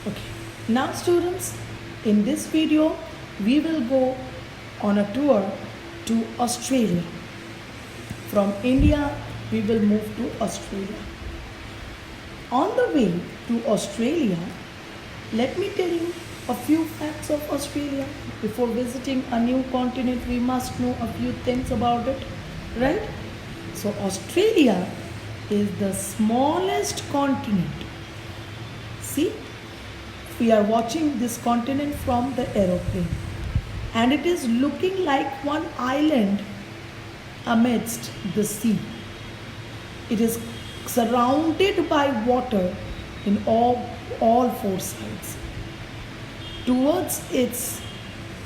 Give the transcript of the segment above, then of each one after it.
Okay. Now students, in this video, we will go on a tour to Australia. From India, we will move to Australia. On the way to Australia, let me tell you a few facts of Australia. Before visiting a new continent, we must know a few things about it, right? So, Australia is the smallest continent. See, we are watching this continent from the aeroplane, and it is looking like one island amidst the sea. It is surrounded by water in all four sides. Towards its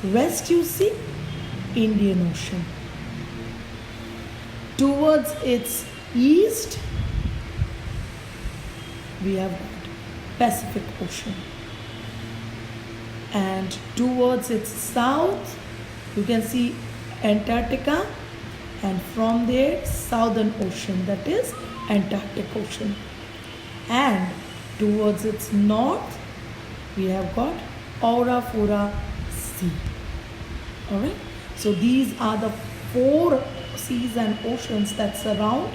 west, you see Indian Ocean. Towards its east, we have got Pacific Ocean. And towards its south, you can see Antarctica, and from there, Southern Ocean, that is Antarctic Ocean. And towards its north, we have got Aurafura Sea. Alright, so these are the four seas and oceans that surround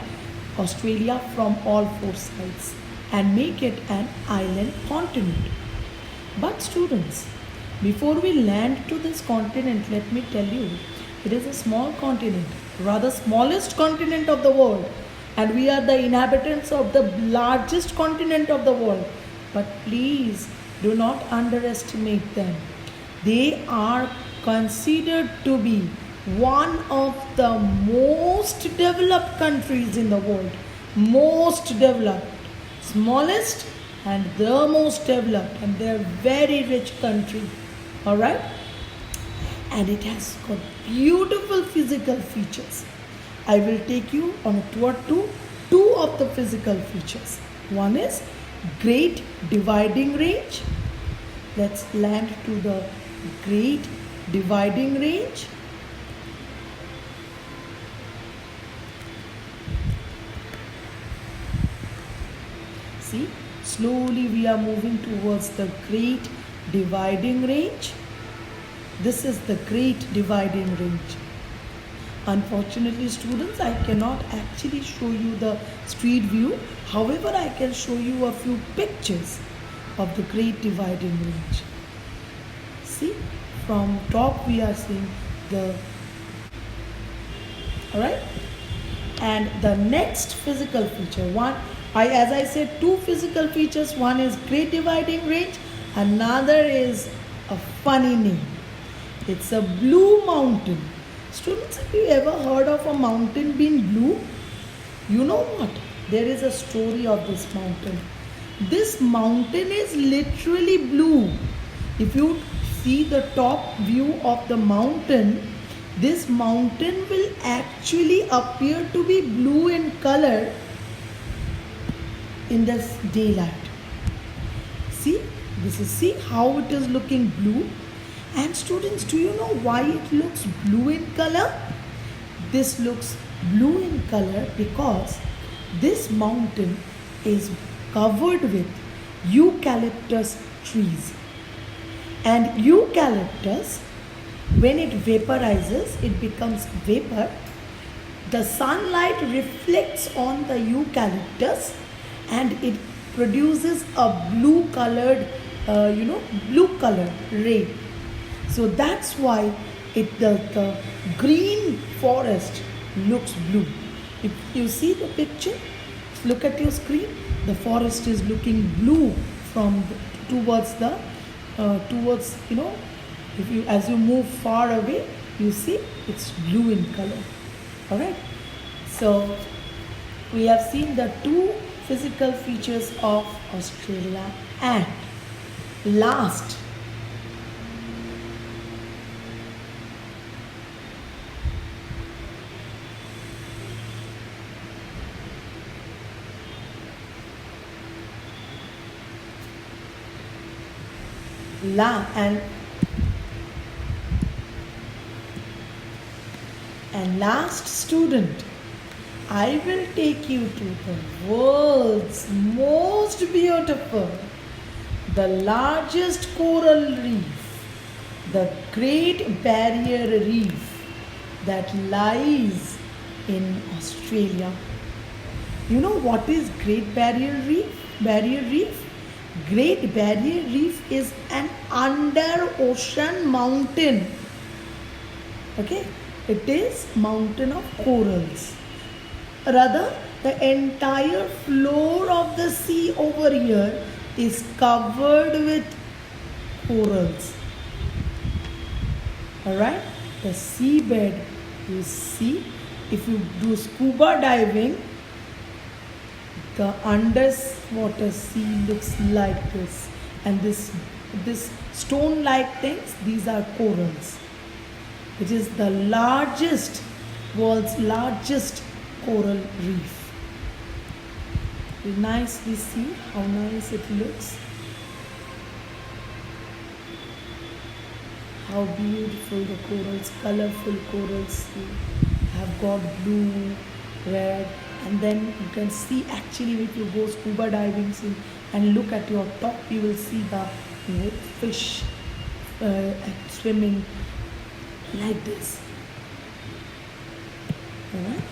Australia from all four sides and make it an island continent. But students, before we land to this continent, let me tell you, it is a small continent, rather smallest continent of the world, and we are the inhabitants of the largest continent of the world. But please do not underestimate them. They are considered to be one of the most developed countries in the world. Most developed. Smallest and the most developed, and they are very rich country. Alright? And it has got beautiful physical features. I will take you on a tour to two of the physical features. One is Great Dividing Range. Let's land to the Great Dividing Range. See, slowly we are moving towards the Great Dividing Range. This is the Great Dividing Range. Unfortunately, students, I cannot actually show you the street view. However, I can show you a few pictures of the Great Dividing Range. See, from top we are seeing the, alright? And the next physical feature, as I said, two physical features. One is Great Dividing Range, another is a funny name. It's a blue mountain. Students, have you ever heard of a mountain being blue? You know what? There is a story of this mountain. This mountain is literally blue. If you see the top view of the mountain, this mountain will actually appear to be blue in color in the daylight. See how it is looking blue. And students, do you know why it looks blue in color? This looks blue in color because this mountain is covered with eucalyptus trees. And eucalyptus, when it vaporizes, it becomes vapor. The sunlight reflects on the eucalyptus and it produces a blue colored ray. So that's why the green forest looks blue. If you see the picture, look at your screen, the forest is looking blue towards as you move far away, you see it's blue in color. Alright, so we have seen the two physical features of Australia, and last, and last, student, I will take you to the world's most beautiful, the largest coral reef, the Great Barrier Reef that lies in Australia. You know what is Great Barrier Reef? Barrier Reef? Great Barrier Reef is an under ocean mountain. Okay, it is mountain of corals. Rather, the entire floor of the sea over here is covered with corals. Alright, the seabed, you see, if you do scuba diving, the underwater sea looks like this, and this stone like things, these are corals. It is the world's largest coral reef. You nicely see how nice it looks. How beautiful the corals, colorful corals have got blue, red, and then you can see actually if you go scuba diving and look at your top, you will see the fish swimming like this. Alright?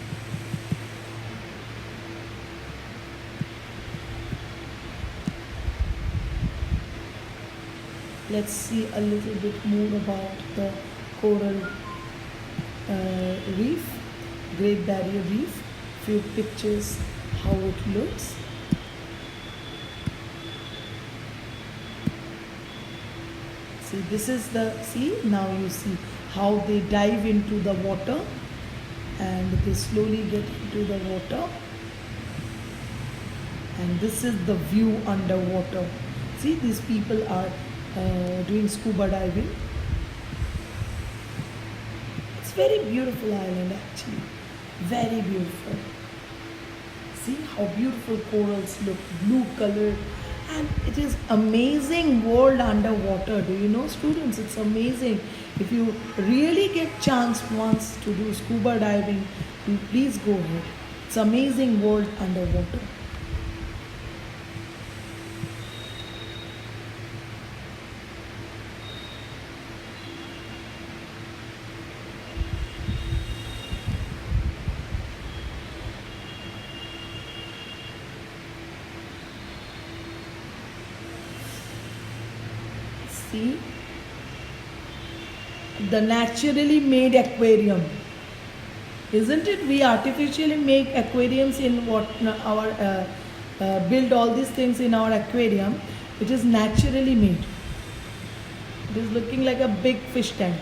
Let's see a little bit more about the coral reef, Great Barrier Reef. Few pictures how it looks. See, this is now you see how they dive into the water and they slowly get into the water, and this is the view underwater. See, these people are doing scuba diving. It's very beautiful island actually, very beautiful. See how beautiful corals look, blue color, and it is amazing world underwater. Do you know, students, it's amazing. If you really get chance once to do scuba diving, you please go ahead. It's amazing world underwater. See, the naturally made aquarium, isn't it? We artificially make aquariums in what our build all these things in our aquarium. It is naturally made. It is looking like a big fish tank.